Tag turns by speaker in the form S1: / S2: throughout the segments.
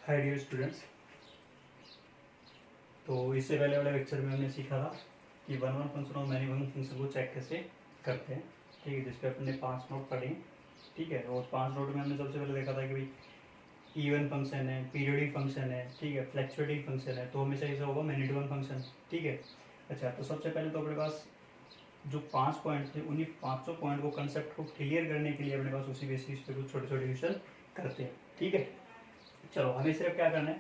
S1: Hi dear students. तो इससे पहले वाले लेक्चर में हमने सीखा था कि वन वन फंक्शन और मैनी वन फंक्शन को चेक कैसे करते हैं। ठीक है, जिसपे अपने 5 नोट पढ़े हैं। ठीक है, और 5 नोट में हमने सबसे पहले देखा था कि भाई इवन फंक्शन है, पीरियडिक फंक्शन है, ठीक है, फ्लैक्चुएटिंग फंक्शन है, तो हमेशा ऐसा होगा मैनी टू वन फंक्शन। ठीक है, अच्छा, तो सबसे पहले तो अपने पास जो 5 पॉइंट थे उन्हीं 500 पॉइंट को कंसेप्ट को क्लियर करने के लिए अपने पास उसी बेसिस पे कुछ छोटे छोटे क्वेश्चन करते हैं। ठीक है, चलो हमें सिर्फ क्या करना है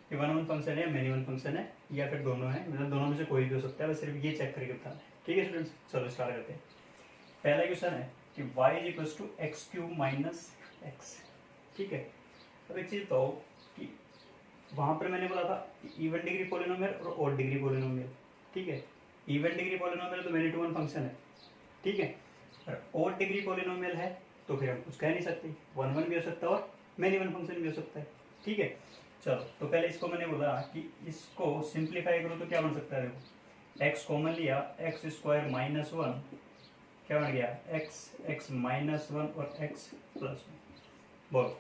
S1: कि वन वन फंक्शन है या मैनी वन फंक्शन है या फिर दोनों है, मतलब दोनों में से कोई भी हो सकता है, बस सिर्फ ये चेक करके बताना है। ठीक है स्टूडेंट्स, चलो स्टार्ट करते हैं। पहला क्वेश्चन है कि y is equal to x cube minus x. ठीक है, अब एक चीज तो कि वहां पर मैंने बोला था कि इवन डिग्री पॉलिनोमियल और ऑड डिग्री पॉलिनोमियल। ठीक है, इवन डिग्री पॉलिनोमियल तो मैनी टू वन फंक्शन है। ठीक है, और ऑड डिग्री पॉलिनोमियल है तो फिर हम कुछ कह नहीं सकते, वन वन भी हो सकता है और मैनी वन फंक्शन भी हो सकता है। ठीक है, चलो तो पहले इसको मैंने बोला कि इसको सिंप्लीफाई करो तो क्या बन सकता है। देखो एक्स कॉमन लिया, एक्स स्क्वायर माइनस वन क्या बन गया, एक्स एक्स माइनस वन और एक्स प्लस वन। बोलो,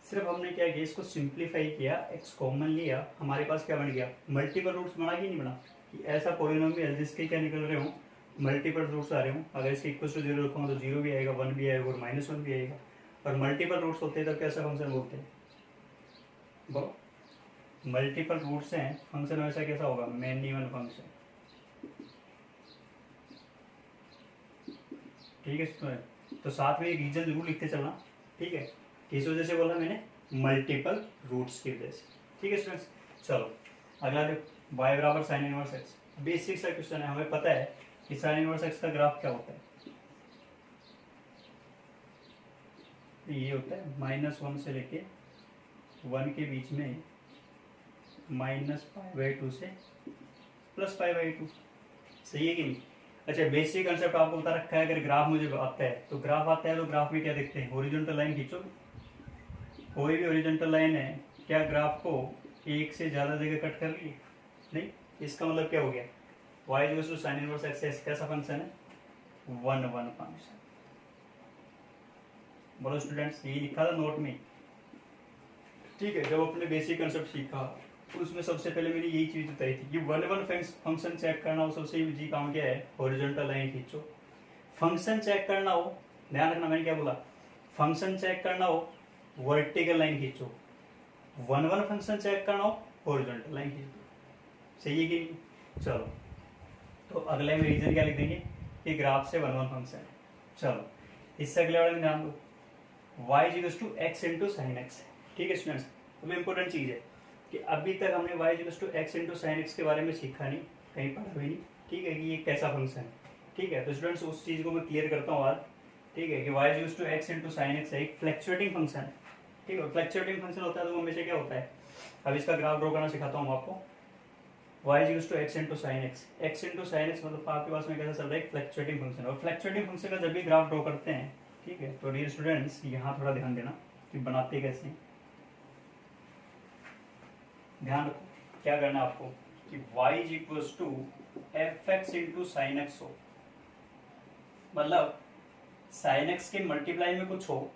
S1: सिर्फ हमने क्या किया, इसको सिंप्लीफाई किया, एक्स कॉमन लिया, हमारे पास क्या बन गया, मल्टीपल रूट्स बना कि नहीं बना, कि ऐसा पॉलिनोमियल जिसके क्या निकल रहे हो, मल्टीपल रूट्स आ रहे हो। अगर इसके इक्वल टू जीरो रखूंगा तो जीरो भी आएगा, वन भी आएगा और माइनस वन भी आएगा। और मल्टीपल रूट्स होते हैं तब कैसा फंक्शन बोलते हैं, वो मल्टीपल रूट्स हैं, फंक्शन वैसा कैसा होगा, मैनी वन फंक्शन। ठीक है, तो साथ में एक रीजन जरूर लिखते चलना। ठीक है, किस वजह से बोला मैंने, मल्टीपल रूट्स की वजह से। ठीक है स्टूडेंट्स, चलो अगला देखो, y बराबर साइन इनवर्स एक्स। बेसिक सा क्वेश्चन है, हमें पता है कि साइन इनवर्स एक्स का ग्राफ क्या होता है। ये होता है माइनस वन से लेके वन के बीच में माइनस पाई बाई टू से प्लस पाई बाई टू। सही है कि नहीं। अच्छा, बेसिक कंसेप्ट आपको बता रखा है। अगर ग्राफ मुझे आता है तो ग्राफ में क्या देखते हैं, हॉरिजॉन्टल लाइन खींचो। कोई भी हॉरिजॉन्टल लाइन है, क्या ग्राफ को एक से ज्यादा जगह कट कर ली, नहीं। इसका मतलब क्या हो गया, y equal to sine inverse x कैसा फंक्शन है, वन वन फंक्शन। बोलो स्टूडेंट्स, यही लिखा था नोट में। ठीक है, जब अपने बेसिक कंसेप्ट सीखा उसमें सबसे पहले मैंने यही चीज बताई थी कि वन वन फंक्शन चेक करना हो, सबसे इजी काम क्या है, हॉरिजॉन्टल लाइन खींचो। फंक्शन चेक करना हो, ध्यान रखना मैंने क्या बोला, फंक्शन चेक करना हो वर्टिकल लाइन खींचो, वन वन फंक्शन चेक करना हो हॉरिजॉन्टल लाइन खींचो। सही है कि नहीं। चलो तो अगले में रीजन क्या लिख देंगे कि ग्राफ से वन वन फंक्शन है। चलो इससे अगले वाले में ध्यान दो, y equal to x into sine x. ठीक है स्टूडेंट्स, अब इंपॉर्टेंट चीज है कि अभी तक हमने y equal to x into sine x के बारे में सीखा नहीं, कहीं पढ़ा भी नहीं। ठीक है, कि ये कैसा फंक्शन है। ठीक है, तो स्टूडेंट्स उस चीज को मैं क्लियर करता हूँ आज। ठीक है, कि y equal to x into sine x है एक फ्लैक्चुएटिंग फंक्शन है। ठीक है, फ्लैक्चुएटिंग फंक्शन होता है तो हमेशा क्या होता है, अब इसका ग्राफ ड्रॉ करना सिखाता हूँ आपको। y equal to x into sine x, x into sine x मतलब आपके पास में कैसा चल रहा है, फ्लैक्चुएटिंग फंक्शन। और फ्लैक्चुएटिंग फंक्शन का जब भी ग्राफ ड्रॉ करते हैं, ठीक है, तो डियर स्टूडेंट्स यहाँ थोड़ा ध्यान देना कि बनाते कैसे हैं। ध्यान रखो क्या करना है आपको कि y equal to f x into sine x हो, मतलब साइन एक्स के मल्टीप्लाई में कुछ हो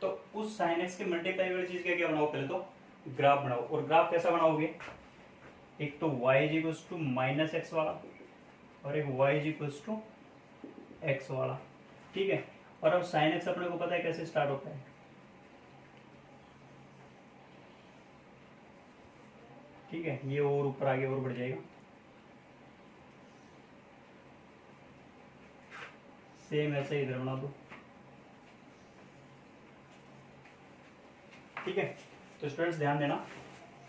S1: तो उस साइन एक्स के मल्टीप्लाई वाली चीज का क्या बनाओ, पहले तो ग्राफ बनाओ। और ग्राफ कैसा बनाओगे, एक तो y equal to minus x वाला और एक y इक्वल टू एक्स वाला। ठीक है, और अब साइन एक्स अपने को पता है कैसे स्टार्ट होता है। ठीक है, ये और ऊपर आगे और बढ़ जाएगा, सेम ऐसे इधर बना दो। ठीक है, तो स्टूडेंट्स ध्यान देना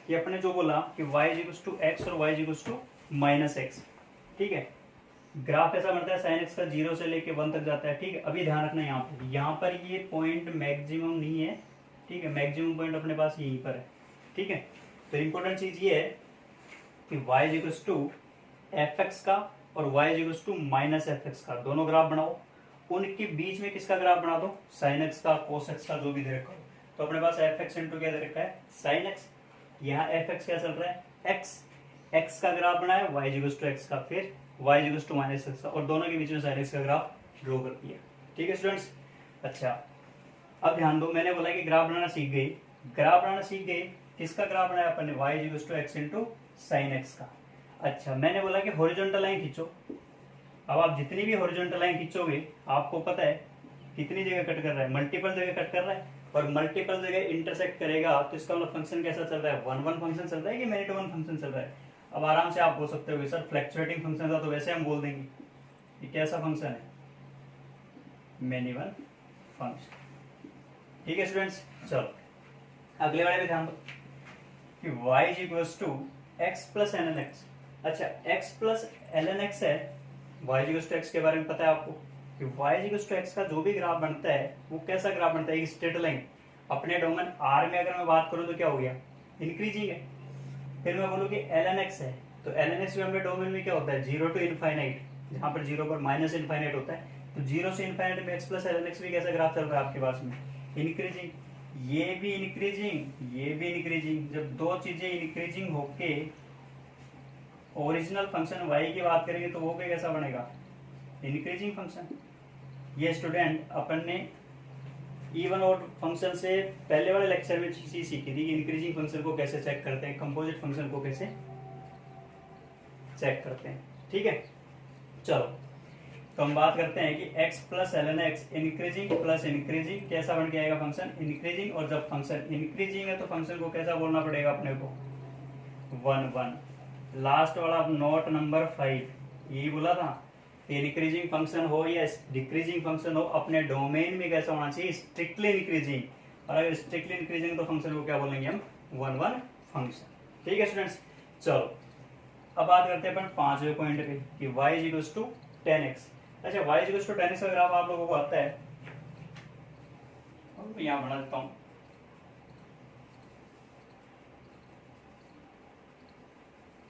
S1: कि अपने जो बोला कि y इक्वल टू एक्स और y equal to minus x. ठीक है, ग्राफ कैसा बनता है, साइन एक्स का जीरो से लेके वन तक जाता है। ठीक है, अभी ध्यान रखना यहाँ पर ये पॉइंट मैक्सिमम नहीं है। ठीक है, मैक्सिमम पॉइंट अपने पास यहीं पर है। ठीक है, तो इंपॉर्टेंट चीज ये है कि y equal to f x का और y equal to minus f x का दोनों ग्राफ बनाओ, उनके बीच में किसका ग्राफ बना दो, साइन एक्स का, कोस एक्स का, जो भी दे रखा हो। तो अपने पास एफ एक्स इंटू क्या दे रखा है, साइन एक्स। यहाँ एफ एक्स क्या चल रहा है, एक्स, एक्स का ग्राफ बनाया, y इक्वल टू एक्स का, फिर y equal to minus x का, और दोनों के बीच में साइन एक्स का ग्राफ ड्रॉ कर दिया। ठीक है स्टूडेंट्स, अच्छा अब ध्यान दो, मैंने बोला कि ग्राफ बनाना सीख गई, ग्राफ बनाना सीख गए। किसका ग्राफ बनाया अपन ने, y equals to x into sine x का। अच्छा मैंने बोला कि हॉरिजॉन्टल लाइन खींचो। अब आप जितनी भी हॉरिजॉन्टल लाइन खींचोगे आपको पता है कितनी जगह कट कर रहा है, मल्टीपल जगह कट कर रहा है, और मल्टीपल जगह इंटरसेक्ट करेगा तो इसका मतलब फंक्शन कैसा चल रहा है, वन वन फंक्शन चल रहा है कि मैनी टू वन फंक्शन चल रहा है। अब आराम से आप बोल सकते हो सर फ्लैक्चुएटिंग फंक्शन था, तो वैसे हम बोल देंगे कि कैसा फंक्शन है, मैनी वन फंक्शन। ठीक है स्टूडेंट्स, चलो अगले वाले में ध्यान दो कि y is equals to x plus n n x. अच्छा x plus l n x है, y is equals to x के बारे में पता है आपको कि y is equals to x का जो भी ग्राफ बनता है वो कैसा ग्राफ बनता है, एक स्ट्रेट लाइन। अपने डोमेन R में अगर मैं बात करूं तो क्या हो गया, इंक्रीजिंग है। फिर मैं बोलूँ कि एल एन एक्स है, तो एल एन एक्स भी हमारे डोमेन में क्या होता है, जीरो टू इनफाइनाइट, जहां पर जीरो पर माइनस इनफाइनाइट होता है। तो जीरो से इनफाइनाइट में x plus l n x भी कैसा ग्राफ चल रहा है आपके पास में, इंक्रीजिंग। ये भी इंक्रीजिंग, ये भी इंक्रीजिंग। जब दो चीजें इंक्रीजिंग होके ओरिजिनल फंक्शन y की बात करेंगे तो वो भी कैसा बनेगा, इंक्रीजिंग फंक्शन। ये स्टूडेंट अपन ने इवन और फंक्शन से पहले वाले लेक्चर में चीज सीखी थी कि इंक्रीजिंग फंक्शन को कैसे चेक करते हैं, कंपोजिट फंक्शन को कैसे चेक करते हैं। ठीक है, चलो तो हम बात करते हैं कि x plus l n x increasing plus increasing कैसा बन के आएगा, फंक्शन इंक्रीजिंग। और जब फंक्शन इंक्रीजिंग है तो फंक्शन को कैसा बोलना पड़ेगा अपने को, वन वन। लास्ट वाला नोट नंबर 5 यही बोला था, इंक्रीजिंग फंक्शन हो या डिक्रीजिंग फंक्शन हो अपने डोमेन में कैसा होना चाहिए, स्ट्रिक्टली इंक्रीजिंग। और अगर स्ट्रिक्टली इंक्रीजिंग तो फंक्शन को क्या बोलेंगे हम, वन वन फंक्शन। ठीक है स्टूडेंट्स, चलो अब बात करते हैं अपन पांचवें पॉइंट पे कि y is equals to 10x। अच्छा y is equals to 10x का ग्राफ आप लोगों को आता है, और यहाँ बना देता हूँ।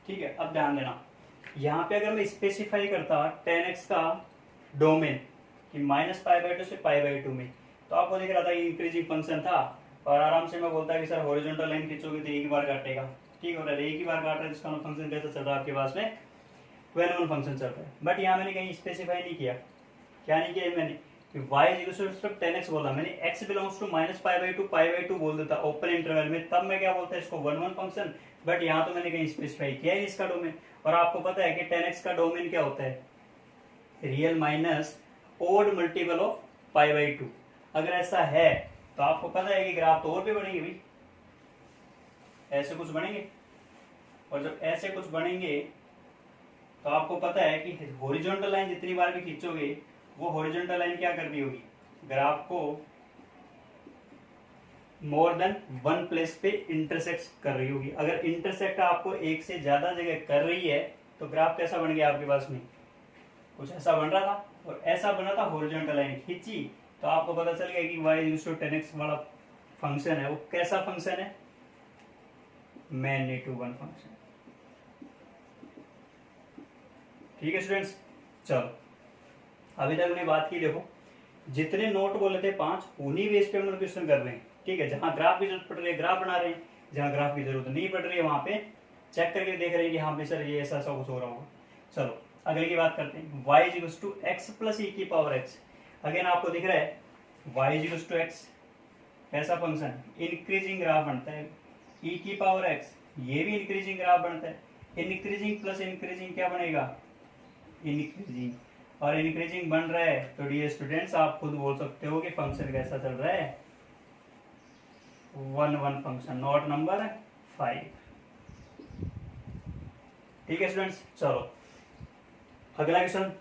S1: ठीक है, अब ध्यान देना, यहाँ पे अगर मैं स्पेसिफाई करता 10x का डोमेन कि -π/2 से π/2 में, तो आपको दिख रहा था ये इंक्रीजिंग फंक्शन था, और आराम से मैं बोलता कि सर हॉरिजॉन्टल लाइन खींचोगे तो एक ही बार काटेगा। ठीक हो रहा है, एक ही बार काट रहा है, जिसका फंक्शन कैसा चल रहा है आपके पास में, वन वन फंक्शन चल रहा है। बट यहाँ मैंने कहीं स्पेसिफाई नहीं किया, क्या नहीं किया मैंने, y is equal to 10x बोला मैंने, x बिलोंग्स टू -π/2 बोल देता ओपन इंटरवल में, तब मैं क्या बोलता है इसको वन वन फंक्शन। बट यहाँ तो मैंने कहीं स्पेसिफाई किया है इसका डोमेन। और आपको पता है कि 10x का डोमेन क्या होता है, real minus odd multiple of π/2। अगर ऐसा है तो आपको पता है कि ग्राफ तो और भी बनेंगे भाई, ऐसे कुछ बनेंगे। और जब ऐसे कुछ बनेंगे तो आपको पता है कि हॉरिजॉन्टल लाइन जितनी बार भी खींचोगे वो हॉरिजॉन्टल लाइन क्या कर रही होगी, ग्राफ को मोर देन वन प्लेस पे इंटरसेक्ट कर रही होगी। अगर इंटरसेक्ट आपको एक से ज्यादा जगह कर रही है तो ग्राफ कैसा बन गया आपके पास में, कुछ ऐसा बन रहा था, और ऐसा बना था। हॉरिजॉन्टल लाइन खींची तो आपको पता चल गया कि y इक्वल्स टू 10x वाला फंक्शन है वो कैसा फंक्शन है, मैनी टू वन फंक्शन। ठीक है स्टूडेंट्स, चलो अभी तक हमने बात की, देखो जितने नोट बोले थे 5 उन्हीं बेस पे हम लोग क्वेश्चन कर रहे हैं। ठीक है, जहां ग्राफ की जरूरत पड़ रही है ग्राफ बना रहे हैं, जहां ग्राफ की जरूरत नहीं पड़ रही है वहां पे चेक करके देख रहे हैं कि हाँ भाई सर ये ऐसा ऐसा कुछ हो रहा होगा। चलो अगले की बात करते हैं, y is equals to x plus e की पावर x। अगेन आपको दिख रहा है y is equals to x ऐसा फंक्शन इंक्रीजिंग ग्राफ बनता है, e की पावर x ये भी इंक्रीजिंग ग्राफ बनता है। इंक्रीजिंग प्लस इंक्रीजिंग क्या बनेगा, इंक्रीजिंग। और इंक्रीजिंग बन रहा है तो डियर स्टूडेंट्स आप खुद बोल सकते हो कि फंक्शन कैसा चल रहा है, one one function. Note number 5। ठीक है स्टूडेंट्स, चलो अगला क्वेश्चन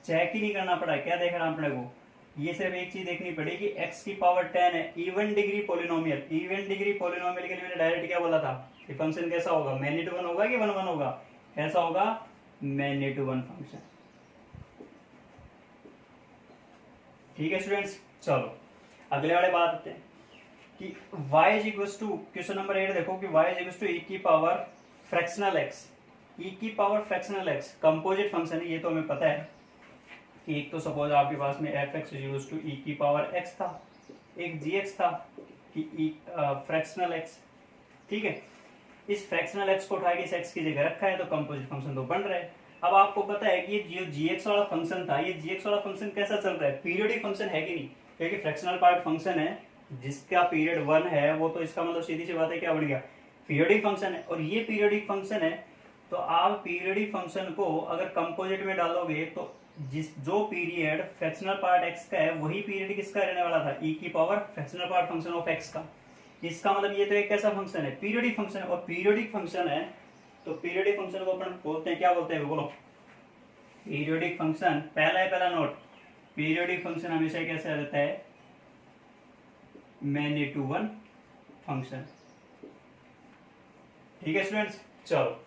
S1: चेक ही नहीं करना पड़ा, क्या देखना अपने को, ये सिर्फ एक चीज देखनी पड़ेगी, x की पावर 10 है, even degree polynomial. Even degree polynomial के लिए मैंने डायरेक्ट क्या बोला था कि फंक्शन कैसा होगा, मैनी टू वन होगा कि वन वन होगा, कैसा होगा, मैनी टू वन फंक्शन। ठीक है स्टूडेंट्स, चलो अगले वाले बात आते हैं कि y is equals to, question number 8 देखो कि y is equals to e की पावर फ्रैक्शनल x। e की power fractional x composite function है, ये तो हमें पता है कि एक तो सपोज आपके पास में f(x) is equals to e की पावर x था, एक gx था कि फ्रैक्शनल x। ठीक है, इस फ्रैक्शनल x को उठा के इस x की जगह रखा है तो कंपोजिट फंक्शन तो बन रहा है। अब आपको पता है कि ये जो gx वाला फंक्शन था, ये gx वाला फंक्शन कैसा चल रहा है, पीरियोडिक फंक्शन है कि नहीं, क्योंकि फ्रैक्शनल पार्ट फंक्शन है जिसका पीरियड 1 है वो तो इसका मतलब सीधी सी बात है क्या बन गया, पीरियोडिक फंक्शन है। और ये पीरियोडिक फंक्शन है तो आप पीरियोडिक फंक्शन को अगर कंपोजिट में डालोगे तो जो पीरियड फ्रैक्शनल पार्ट एक्स का है वही पीरियड किसका रहने वाला था, ई की power fractional part function of x का। इसका मतलब ये तो एक कैसा फंक्शन है, पीरियोडिक फंक्शन है। और पीरियोडिक फंक्शन है तो पीरियोडिक फंक्शन को अपन बोलते हैं, क्या बोलते हैं बोलो, पीरियोडिक फंक्शन। पहला नोट, पीरियोडिक फंक्शन हमेशा कैसा रहता है, मैनी टू वन फंक्शन। ठीक है स्टूडेंट्स, चलो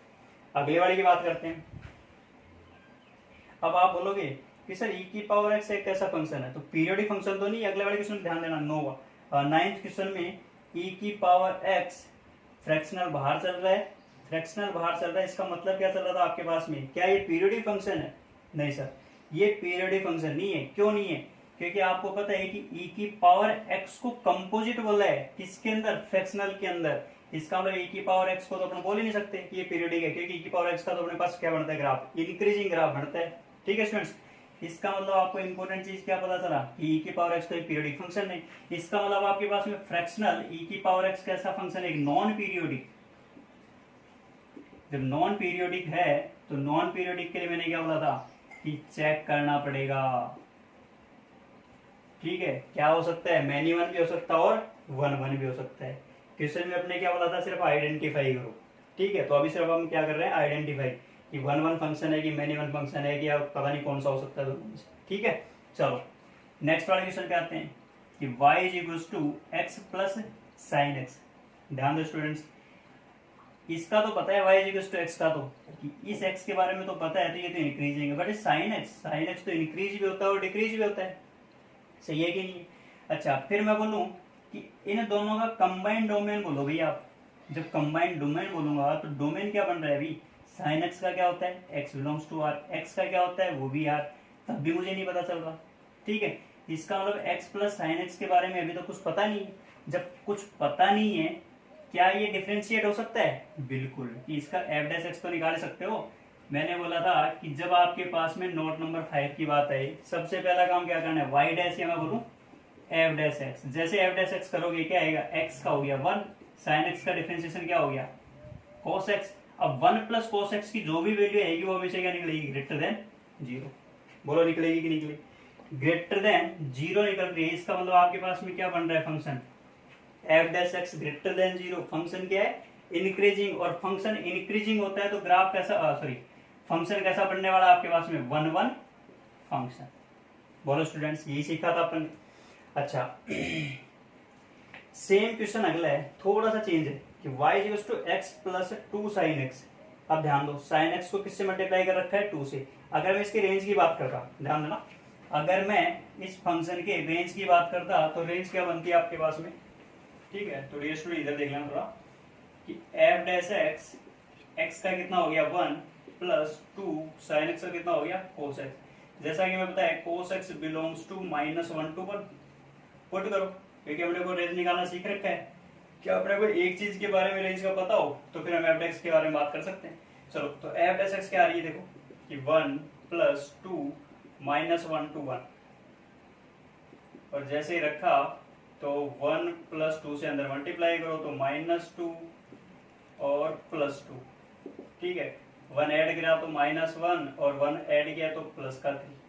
S1: अगले वाले की बात करते हैं। अब आप बोलोगे कि सर ई की पावर एक्स एक कैसा फंक्शन है, तो पीरियोडिक फंक्शन तो नहीं। अगले वाले क्वेश्चन में ध्यान देना, 9th क्वेश्चन में ई की पावर एक्स फ्रैक्शनल बाहर चल रहा है, फ्रैक्शनल बाहर चल रहा है, इसका मतलब क्या चल रहा था आपके पास में, क्या ये पीरियोडिक फंक्शन है? नहीं सर, ये पीरियोडिक फंक्शन नहीं है। क्यों नहीं है? क्योंकि आपको पता है कि ई की पावर एक्स को कंपोजिट बोला है, किसके अंदर, फ्रैक्शनल के अंदर। इसका मतलब ई की पावर एक्स को तो अपन बोल ही नहीं सकते कि ये पीरियोडिक है, क्योंकि ई की पावर एक्स का तो अपने पास क्या बनता है, ग्राफ, इंक्रीजिंग ग्राफ बनता है। ठीक है स्टूडेंट्स, इसका मतलब आपको इंपॉर्टेंट चीज क्या पता चला कि ई की पावर एक्स तो एक पीरियोडिक फंक्शन नहीं। इसका मतलब आपके पास में फ्रैक्शनल ई की पावर एक्स कैसा फंक्शन है, एक नॉन पीरियोडिक। जब नॉन पीरियोडिक है तो नॉन पीरियोडिक के लिए मैंने क्या बोला था कि चेक करना पड़ेगा। ठीक है, क्या हो सकता है, मैनी वन भी हो सकता है और 1 1 भी हो सकता है। क्वेश्चन में अपने क्या बोला था, सिर्फ आइडेंटिफाई करो। ठीक है, तो अभी सिर्फ हम क्या कर रहे हैं, आइडेंटिफाई कि 1 1 फंक्शन है कि मैनी वन फंक्शन है कि पता नहीं कौन सा हो सकता है दोनों में से। ठीक है, चलो नेक्स्ट वाले क्वेश्चन पे आते हैं कि y is equals to x plus sine x. ध्यान दो स्टूडेंट्स, इसका तो पता है y is equals to x का, तो कि इस x के बारे में तो पता है, तो ये तो इंक्रीजिंग है। बट साइन एक्स तो इंक्रीज भी होता है और डिक्रीज भी होता है, सही है कि नहीं? अच्छा, फिर मैं बोलूं कि इन दोनों का कंबाइंड डोमेन बोलो भैया आप। जब कंबाइंड डोमेन बोलूंगा तो डोमेन क्या बन रहा है अभी, साइन एक्स का क्या होता है, x belongs to r, x का क्या होता है वो भी आर, तब भी मुझे नहीं पता चल रहा। ठीक है, इसका मतलब एक्स प्लस साइन एक्स के बारे में अभी तो कुछ पता नहीं है। जब कुछ पता नहीं है, क्या ये डिफ्रेंशिएट हो सकता है? बिल्कुल, कि इसका एफ डैश एक्स तो निकाल सकते हो। मैंने बोला था कि जब आपके पास में नोट नंबर 5 की बात आई, सबसे पहला काम क्या करना है, वाई डैश या मैं बोलूं एफ डैश एक्स। जैसे एफ डैश एक्स करोगे क्या आएगा, एक्स का हो गया 1, साइन एक्स का डिफ्रेंशिएशन क्या हो गया, कोस एक्स। अब 1 प्लस कोस एक्स की जो भी वैल्यू आएगी वो हमेशा क्या निकलेगी, ग्रेटर देन 0। बोलो निकलेगी कि निकलेगी, ग्रेटर देन 0 निकल रही है। इसका मतलब आपके पास में क्या बन रहा है function, F dash x greater than 0। Function क्या है, इंक्रीजिंग। और फंक्शन इंक्रीजिंग होता है तो ग्राफ कैसा, सॉरी फंक्शन कैसा बनने वाला आपके पास में, 1 1 फंक्शन। बोलो स्टूडेंट्स, यही सीखा था अपन। अच्छा सेम क्वेश्चन अगला है, थोड़ा सा चेंज है कि y equals to x plus 2 sine x. अब ध्यान दो, साइन एक्स को किससे मल्टीप्लाई कर रखा है, 2 से। अगर मैं इसकी रेंज की बात करता, ध्यान देना, अगर मैं इस फंक्शन के रेंज की बात करता तो रेंज क्या बनती है आपके पास में। ठीक है, तो डियर स्टूडेंट इधर देख लेना थोड़ा कि एफ डैश एक्स, एक्स का कितना हो गया 1 प्लस 2 साइन एक्स का कितना हो गया कोस एक्स। जैसा कि मैं बताया cos x belongs to -1 to 1। Put करो, क्योंकि अपने को रेंज निकालना सीख रखा है। क्या अपने को एक चीज के बारे में रेंज का पता हो तो फिर हम एफ एक्स के बारे में बात कर सकते हैं। चलो, तो एफ डैश एक्स क्या आ रही है, देखो कि 1 प्लस 2 -1 to 1। और जैसे ही रखा तो 1 प्लस 2 से अंदर मल्टीप्लाई करो तो -2 और +2। ठीक है, 1 ऐड किया तो -1 और 1 ऐड किया तो +3।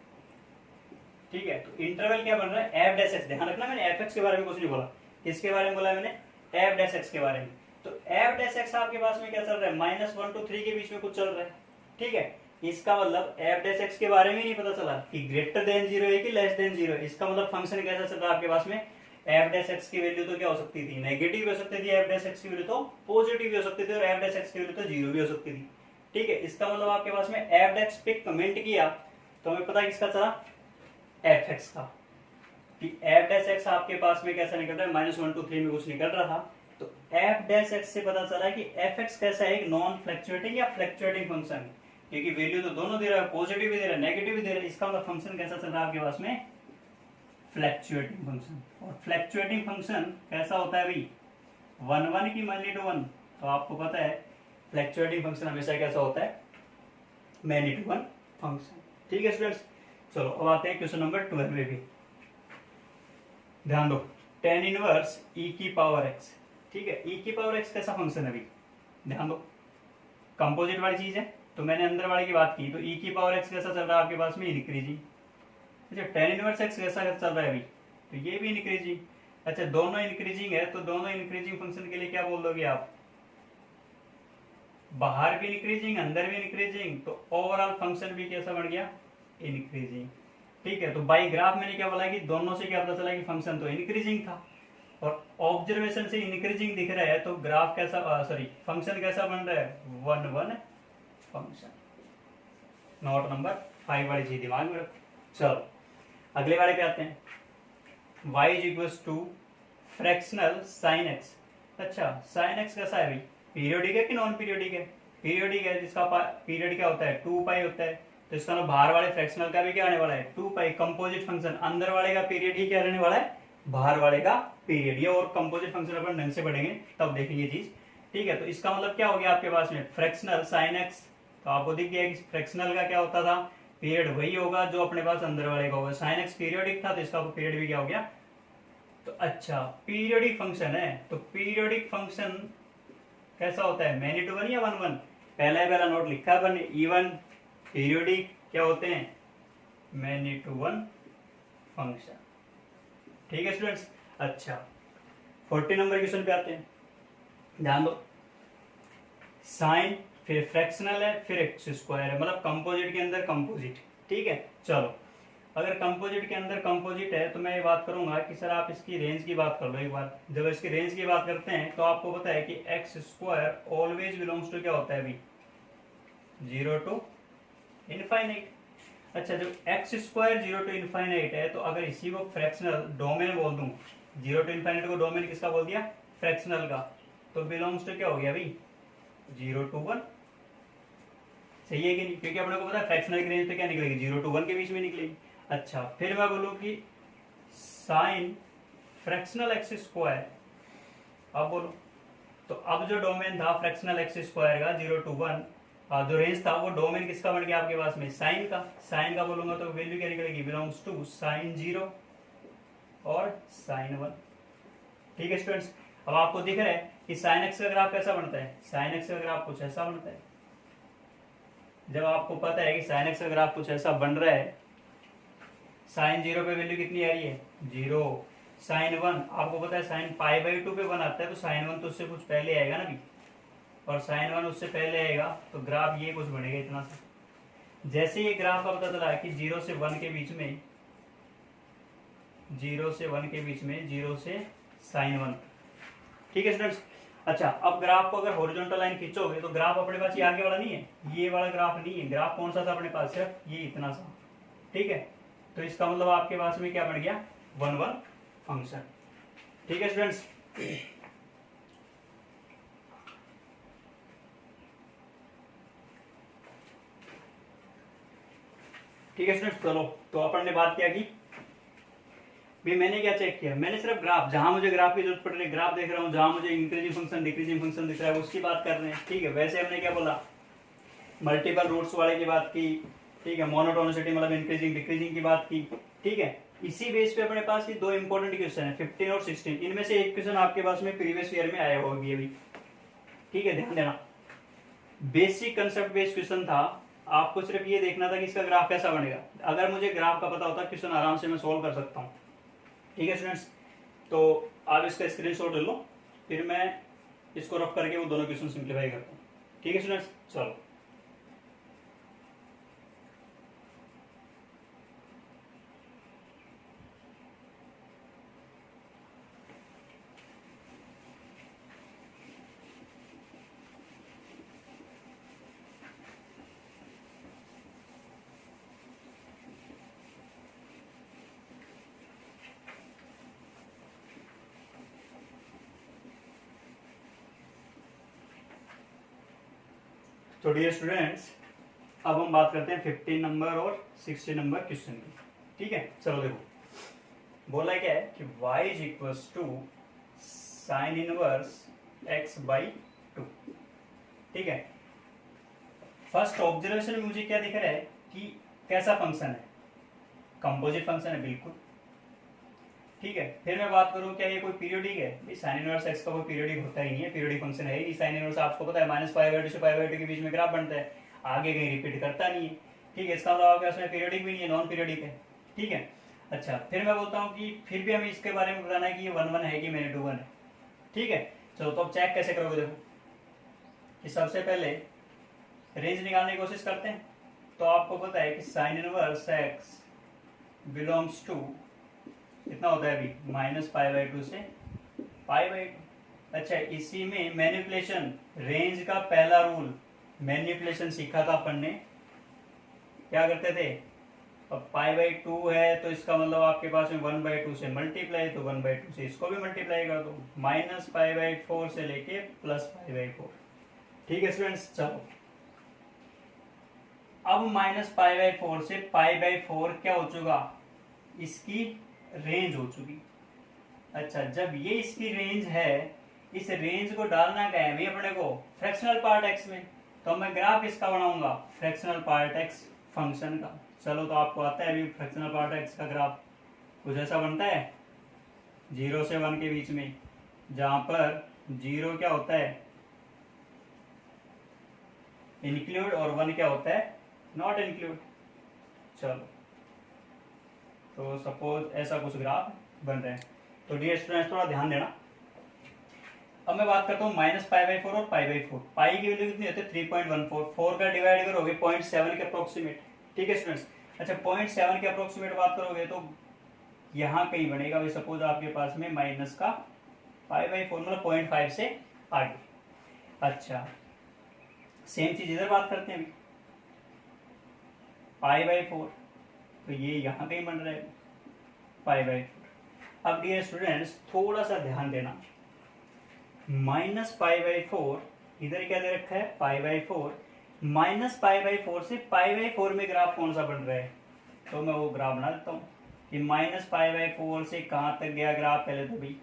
S1: ठीक है, तो इंटरवल क्या बन रहा है, एफ डैश एक्स। ध्यान रखना, मैंने एफ एक्स के बारे में कुछ नहीं बोला, किसके बारे में बोला मैंने, एफ डैश एक्स के बारे में। तो एफ डैश एक्स आपके पास में क्या चल रहा है, -1 to 3 के बीच में कुछ चल रहा है। ठीक है, इसका मतलब एफ डैश एक्स के बारे में नहीं पता चला कि ग्रेटर देन 0 है कि लेस देन 0 है। इसका मतलब फंक्शन कैसा चल रहा है आपके पास में, एफ डैश एक्स की वैल्यू तो क्या हो सकती थी, नेगेटिव हो सकती थी, एफ डैश एक्स की वैल्यू तो पॉजिटिव भी हो सकती थी, और एफ डैश एक्स की वैल्यू तो 0 भी हो सकती थी। ठीक है, इसका मतलब आपके पास में एफ डैश पे कमेंट किया तो हमें पता किसका चला, एफ एक्स का, कि एफ डैश एक्स आपके पास में कैसा निकल रहा है, -1 to 3 में कुछ निकल रहा था। तो एफ डैश एक्स से पता चला कि एफ एक्स कैसा है, एक नॉन फ्लक्चुएटिंग या फ्लक्चुएटिंग फंक्शन, क्योंकि वैल्यू तो दोनों दे रहा है, पॉजिटिव भी दे रहा है, नेगेटिव भी दे रहा है। इसका मतलब फंक्शन कैसा चल रहा है आपके पास में, फ्लक्चुएटिंग फंक्शन। और फ्लक्चुएटिंग फंक्शन कैसा होता है भाई, 1 1 की मैनी टू 1। तो आपको पता है फ्लक्चुएटिंग फंक्शन हमेशा कैसा होता है, मैनी टू 1 फंक्शन। ठीक है स्टूडेंट्स, चलो अब आते हैं क्वेश्चन नंबर 12 में भी। ध्यान दो, टेन इनवर्स ई की पावर एक्स। ठीक है, ई की पावर एक्स कैसा फंक्शन है अभी ध्यान दो, कंपोजिट वाली चीज है, तो मैंने अंदर वाले की बात की, तो ई की पावर एक्स कैसा चल रहा है आपके पास में, इंक्रीजिंग। अच्छा, टेन इनवर्स एक्स कैसा चल रहा है अभी, तो ये भी इंक्रीजिंग। अच्छा, दोनों इंक्रीजिंग है, तो दोनों इंक्रीजिंग फंक्शन के लिए क्या बोल दोगे आप, बाहर भी इंक्रीजिंग अंदर भी इंक्रीजिंग, तो ओवरऑल फंक्शन भी कैसा बन गया, इंक्रीजिंग। ठीक है, तो बाई ग्राफ मैंने क्या बोला कि दोनों से क्या पता चला कि फंक्शन तो इंक्रीजिंग था, और ऑब्जर्वेशन से इंक्रीजिंग दिख रहा है, तो ग्राफ कैसा, सॉरी फंक्शन कैसा बन रहा है, one one function. Note number 5 वाली चीज दिमाग में रखो। चलो अगले वाले पे आते हैं, y is equal to fractional sine x. अच्छा, साइन एक्स कैसा है भाई, पीरियोडिक है कि नॉन पीरियोडिक है, पीरियोडिक है, जिसका पीरियड क्या होता है 2 पाई होता है, तो इसका ना बाहर वाले फ्रैक्शनल का भी क्या आने वाला है 2 पाई। कंपोजिट फंक्शन अंदर वाले का पीरियड ही क्या रहने वाला है, बाहर वाले का पीरियड। ये और कंपोजिट फंक्शन अपन ढंग से पढ़ेंगे तब देखेंगे चीज। ठीक है, तो इसका मतलब क्या हो गया आपके पास में फ्रैक्शनल साइन एक्स, तो आपको दिख गया कि फ्रैक्शनल का क्या होता था, पीरियड वही होगा जो अपने पास अंदर वाले का होगा। साइन एक्स पीरियोडिक था, तो इसका पीरियड भी क्या हो गया। तो अच्छा, पीरियोडिक फंक्शन है, तो पीरियोडिक फंक्शन कैसा होता है, मैनी टू वन या वन वन, पहला नोट लिखा है इवन पीरियोडिक क्या होते हैं, मैनी टू वन फंक्शन। ठीक है स्टूडेंट्स। अच्छा, 40 नंबर क्वेश्चन पे आते हैं, ध्यान दो, साइन फिर फ्रैक्शनल है फिर एक्स स्क्वायर है, मतलब कंपोजिट के अंदर कंपोजिट। ठीक है, चलो अगर कंपोजिट के अंदर कंपोजिट है, तो मैं ये बात करूंगा कि सर आप इसकी रेंज की बात कर लो एक बार। जब इसकी रेंज की बात करते हैं, तो आपको पता है कि x square always belongs to क्या होता है अभी, 0 टू इनफाइनाइट। अच्छा, जब एक्स स्क्वायर 0 टू इनफाइनाइट है, तो अगर इसी को फ्रैक्शनल डोमेन बोल दूं, 0 टू इनफाइनाइट को डोमेन किसका बोल दिया, फ्रैक्शनल का, तो बिलोंग्स टू क्या हो गया अभी 0 टू 1। सही है कि नहीं, क्योंकि अपने को पता है फ्रैक्शनल की रेंज तो क्या निकलेगी 0 टू 1 के बीच में निकलेगी। अच्छा, फिर मैं बोलूं कि साइन फ्रैक्शनल एक्स स्क्वायर, अब बोलो, तो अब जो डोमेन था फ्रैक्शनल एक्स स्क्वायर का 0 टू 1, जो रेंज था वो डोमेन किसका बन गया आपके पास में, साइन का। साइन का बोलूंगा तो वैल्यू क्या निकलेगी, बिलोंग्स टू साइन 0 और साइन 1। ठीक है स्टूडेंट्स, अब आपको दिख रहा है कि साइन एक्स का ग्राफ कैसा बनता है, साइन एक्स का ग्राफ कुछ ऐसा बनता है। जब आपको पता है कि साइन एक्स का ग्राफ कुछ ऐसा बन रहा है, साइन 0 पे वैल्यू कितनी आ रही है 0, साइन 1 आपको पता है साइन पाई बाई 2 पे 1 आता है, तो साइन 1 तो उससे कुछ पहले आएगा ना भी, और साइन 1 उससे पहले आएगा, तो ग्राफ ये कुछ बनेगा इतना सा। जैसे ये ग्राफ का पता चला है कि 0 से 1 के बीच में, 0 से 1 के बीच में 0 से साइन 1। ठीक है स्टूडेंट्स। अच्छा, अब ग्राफ को अगर हॉरिजॉन्टल लाइन खींचोगे, तो ग्राफ अपने पास ये आगे वाला नहीं है, ये वाला ग्राफ नहीं है, ग्राफ कौन सा था अपने पास, सिर्फ ये इतना सा। ठीक है, तो इसका मतलब आपके पास में क्या बन गया, 1 1 फंक्शन। ठीक है स्टूडेंट्स। ठीक है स्टूडेंट्स, चलो तो अपन ने बात किया कि भी मैंने क्या चेक किया, मैंने सिर्फ ग्राफ, जहां मुझे ग्राफ की जरूरत पड़ रही है ग्राफ देख रहा हूँ, जहां मुझे इंक्रीजिंग फंक्शन डिक्रीजिंग फंक्शन दिख रहा है उसकी बात कर रहे हैं। ठीक है, वैसे हमने क्या बोला, मल्टीपल रूट्स वाले की बात की। ठीक है, मोनोटोनिसिटी मतलब इंक्रीजिंग डिक्रीजिंग की बात की। ठीक है, इसी बेस पे अपने पास ये 2 इंपॉर्टेंट क्वेश्चन है 15 और 16, इनमें से एक क्वेश्चन आपके पास में प्रीवियस ईयर में आया होगी अभी। ठीक है, ध्यान देना, बेसिक कंसेप्ट बेस्ड क्वेश्चन था, आपको सिर्फ ये देखना था कि इसका ग्राफ कैसा बनेगा। अगर मुझे ग्राफ का पता होता क्वेश्चन आराम से मैं सोल्व कर सकता हूँ। ठीक है स्टूडेंट्स, तो आप इसका स्क्रीनशॉट ले लो, फिर मैं इसको रफ करके वो दोनों क्वेश्चन सिंप्लीफाई करता हूँ। ठीक है स्टूडेंट्स, चलो तो डियर स्टूडेंट्स, अब हम बात करते हैं 15 नंबर और 16 नंबर क्वेश्चन की। ठीक है, चलो देखो, बोला क्या है कि y is equal to sine inverse x by 2। ठीक है, फर्स्ट ऑब्जर्वेशन में मुझे क्या दिख रहा है कि कैसा फंक्शन है, कंपोजिट फंक्शन है बिल्कुल। ठीक है। फिर मैं बात करूं क्या ये कोई पीरियोडिक है? साइन इनवर्स एक्स का कोई पीरियोडिक होता ही नहीं है, पीरियोडिक फंक्शन है ही। साइन इनवर्स आपको पता है -π/2 से π/2 के बीच में ग्राफ बनता है, आगे कहीं रिपीट करता नहीं है, ठीक है। इसका मतलब आपके पास में पीरियोडिक भी नहीं है, नॉन पीरियोडिक है, ठीक है। अच्छा, फिर मैं बोलता हूँ कि फिर भी हमें इसके बारे में बताना है कि ये 1 1 है कि -2 1 है, ठीक है। चलो तो अब चेक कैसे करोगे? देखो कि सबसे पहले रेंज निकालने की कोशिश करते हैं। तो आपको पता है कि sine inverse x belongs to कितना होता है अभी, -π/2 से π/2। अच्छा, इसी में मैनिपुलेशन, रेंज का पहला रूल मैनिपुलेशन सीखा था अपन ने। क्या करते थे? अब π/2 है तो इसका मतलब आपके पास में 1/2 से मल्टीप्लाई, तो 1/2 से इसको भी मल्टीप्लाई कर दो, -π/4 से लेके +π/4, ठीक है स्टूडेंट्स। चलो अब -π/4 से π/4 क्या हो चुका? इसकी रेंज हो चुकी। अच्छा, जब ये इसकी रेंज है, इस रेंज को डालना क्या है भाई अपने को? फ्रैक्शनल पार्ट एक्स में। तो मैं ग्राफ किसका बनाऊंगा? फ्रैक्शनल पार्ट एक्स फंक्शन का। चलो तो आपको आता है अभी फ्रैक्शनल पार्ट एक्स का ग्राफ कुछ ऐसा बनता है 0 से 1 के बीच में, जहां पर 0 क्या होता है? इंक्लूड, और 1 क्या होता है? Not include. चलो तो सपोज ऐसा कुछ ग्राफ बन रहा है। तो डियर स्टूडेंट्स थोड़ा ध्यान देना। अब मैं बात करता हूँ -π/4 और π/4। पाई की वैल्यू कितनी होती है? 3.14। 4 का डिवाइड करोगे 0.7 के अप्रोक्सीमेट, ठीक है स्टूडेंट्स। अच्छा, 0.7 के अप्रोक्सीमेट बात करोगे तो यहाँ कहीं बनेगा भाई, सपोज आपके पास में माइनस का π/4 मतलब 0.5 से आगे। अच्छा, सेम चीज इधर बात करते हैं अभी, π/4 तो ये यहाँ कहीं बन रहा है π/4। अब डियर स्टूडेंट्स थोड़ा सा ध्यान देना, -π/4 इधर क्या दे रखा है? π/4। -π/4 से π/4 में ग्राफ कौन सा बन रहा है? तो मैं वो ग्राफ बना देता हूँ कि -π/4 से कहाँ तक गया ग्राफ? पहले तो भाई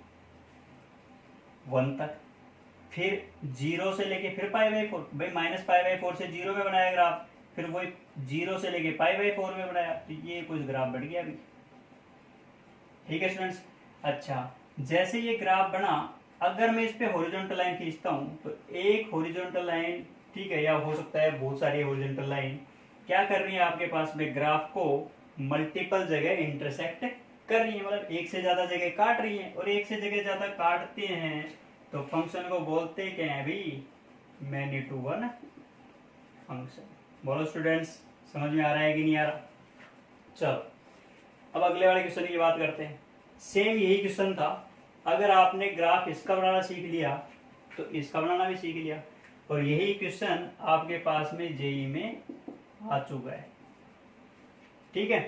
S1: 1 तक, फिर 0 से लेके फिर π/4, भाई -π/4 से 0 में बनाया ग्राफ, फिर वही 0 से लेके π/4 में बनाया, तो ये कुछ ग्राफ बढ़ गया अभी, ठीक है स्टूडेंट्स। अच्छा, जैसे ये ग्राफ बना, अगर मैं इस पे हॉरिजॉन्टल लाइन खींचता हूं तो एक हॉरिजॉन्टल लाइन, ठीक है, या हो सकता है बहुत सारी हॉरिजॉन्टल लाइन क्या कर रही है आपके पास में? ग्राफ को मल्टीपल जगह इंटरसेक्ट कर रही है, मतलब एक से ज्यादा जगह काट रही है। और एक से जगह ज्यादा काटते हैं तो फंक्शन को बोलते क्या है भाई? Many to one function. बोलो स्टूडेंट्स, समझ में आ रहा है कि नहीं आ रहा? चलो अब अगले वाले क्वेश्चन की बात करते हैं। सेम यही क्वेश्चन था, अगर आपने ग्राफ इसका बनाना सीख लिया तो इसका बनाना भी सीख लिया, और यही क्वेश्चन आपके पास में जेई में आ चुका है, ठीक है।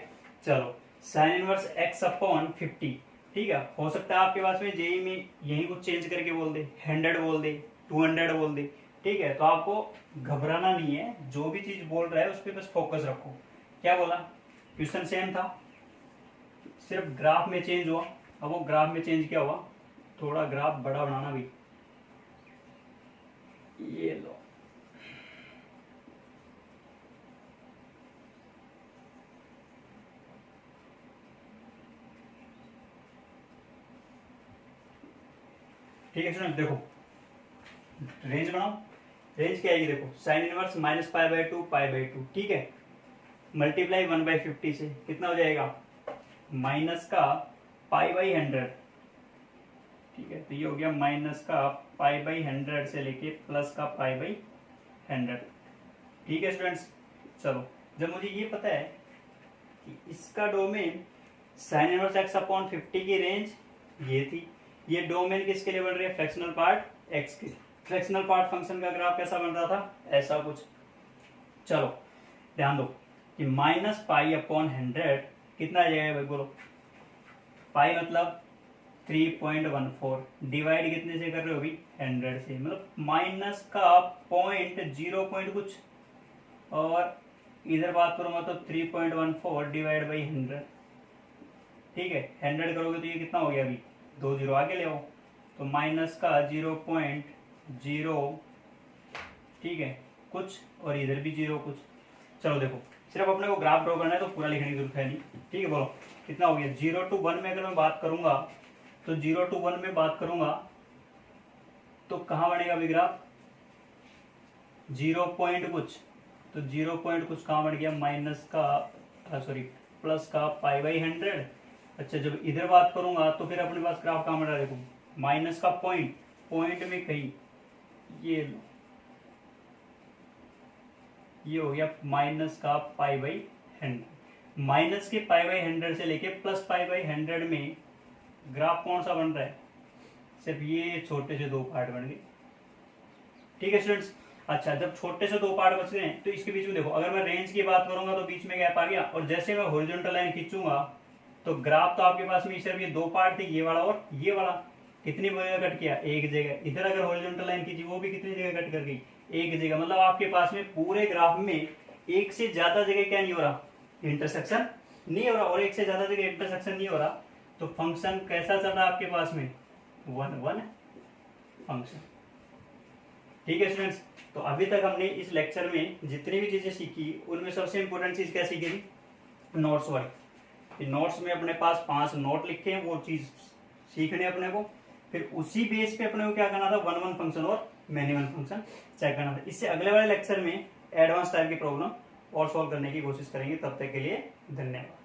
S1: चलो साइन इनवर्स x अपॉन 50, ठीक है, हो सकता है आपके पास में जेई में यही कुछ चेंज करके बोल दे, 100 बोल दे, 200 बोल दे, ठीक है। तो आपको घबराना नहीं है, जो भी चीज बोल रहा है उस पर बस फोकस रखो। क्या बोला? क्वेश्चन सेम था, सिर्फ ग्राफ में चेंज हुआ। अब वो ग्राफ में चेंज क्या हुआ? थोड़ा ग्राफ बड़ा बनाना भी, ये लो, ठीक है स्टूडेंट। देखो रेंज बनाओ, रेंज क्या आएगी? देखो साइन इनवर्स -π/2 π/2, ठीक है, मल्टीप्लाई 1/50 से कितना हो जाएगा? माइनस का π/100, ठीक है। तो ये हो गया माइनस का π/100 से लेके प्लस का π/100, ठीक है स्टूडेंट्स। चलो जब मुझे ये पता है कि इसका domain sign inverse x upon 50 की रेंज ये थी, ये डोमेन किसके लिए बन रही है? फ्रैक्शनल पार्ट x के। फ्रैक्शनल पार्ट फंक्शन का ग्राफ कैसा बन रहा था? ऐसा कुछ। चलो ध्यान दो कि -π/100 कितना आ जाएगा भाई? बोलो, पाई मतलब 3.14, डिवाइड कितने से कर रहे हो अभी? 100 से, मतलब माइनस का पॉइंट 0 पॉइंट कुछ, और इधर बात करूंगा तो 3.14 डिवाइड बाई 100, ठीक है। 100 करोगे तो ये कितना हो गया? अभी 2 जीरो आगे ले आओ, तो माइनस का 0.0, ठीक है, कुछ, और इधर भी 0 कुछ। चलो देखो, सिर्फ अपने को ग्राफ ड्रॉ करना है तो पूरा लिखने की जरूरत है नहीं, ठीक है। बोलो कितना हो गया 0 to 1 में अगर मैं बात करूंगा तो 0 to 1 में बात करूंगा तो कहाँ बनेगा अभी ग्राफ 0 पॉइंट कुछ, तो 0 पॉइंट कुछ कहाँ बन गया माइनस का सॉरी प्लस का π/100। अच्छा जब इधर बात करूंगा तो फिर अपने पास ग्राफ कहाँ बन रहा है देखो माइनस का पॉइंट, पॉइंट में कहीं ये हो गया माइनस का π/100। माइनस के π/100 से लेके प्लस π/100 में ग्राफ कौन सा बन रहा है, सिर्फ ये छोटे से दो पार्ट बन गए। ठीक है स्टूडेंट्स। अच्छा जब छोटे से दो पार्ट बच गए तो इसके बीच में देखो अगर मैं रेंज की बात करूंगा तो बीच में गैप आ गया, और जैसे मैं हॉरिजॉन्टल लाइन खींचूंगा तो ग्राफ तो आपके पास में सिर्फ ये दो पार्ट थे, ये वाला और ये वाला, कितनी जगह कट किया एक जगह। इधर अगर हॉरिजॉन्टल लाइन खींची वो भी कितनी जगह कट कर गई एक जगह। मतलब आपके पास में पूरे ग्राफ में एक से ज्यादा जगह क्या नहीं हो रहा, इंटरसेक्शन नहीं हो रहा, और एक से ज्यादा जगह इंटरसेक्शन नहीं हो रहा तो फंक्शन कैसा चल रहा है आपके पास में 1 फंक्शन। ठीक है स्टूडेंट्स। तो अभी तक हमने इस लेक्चर में जितनी भी चीजें सीखी उनमें सबसे इंपॉर्टेंट चीज क्या सीखी थी, नोट्स वाली। नोट्स में अपने पास 5 नोट लिखे हैं, वो चीज सीखने अपने को, फिर उसी बेस पे अपने को क्या करना था 1 फंक्शन और मैनी वन फंक्शन चेक करना था। इससे अगले वाले लेक्चर में एडवांस टाइप की प्रॉब्लम और सॉल्व करने की कोशिश करेंगे। तब तक के लिए धन्यवाद।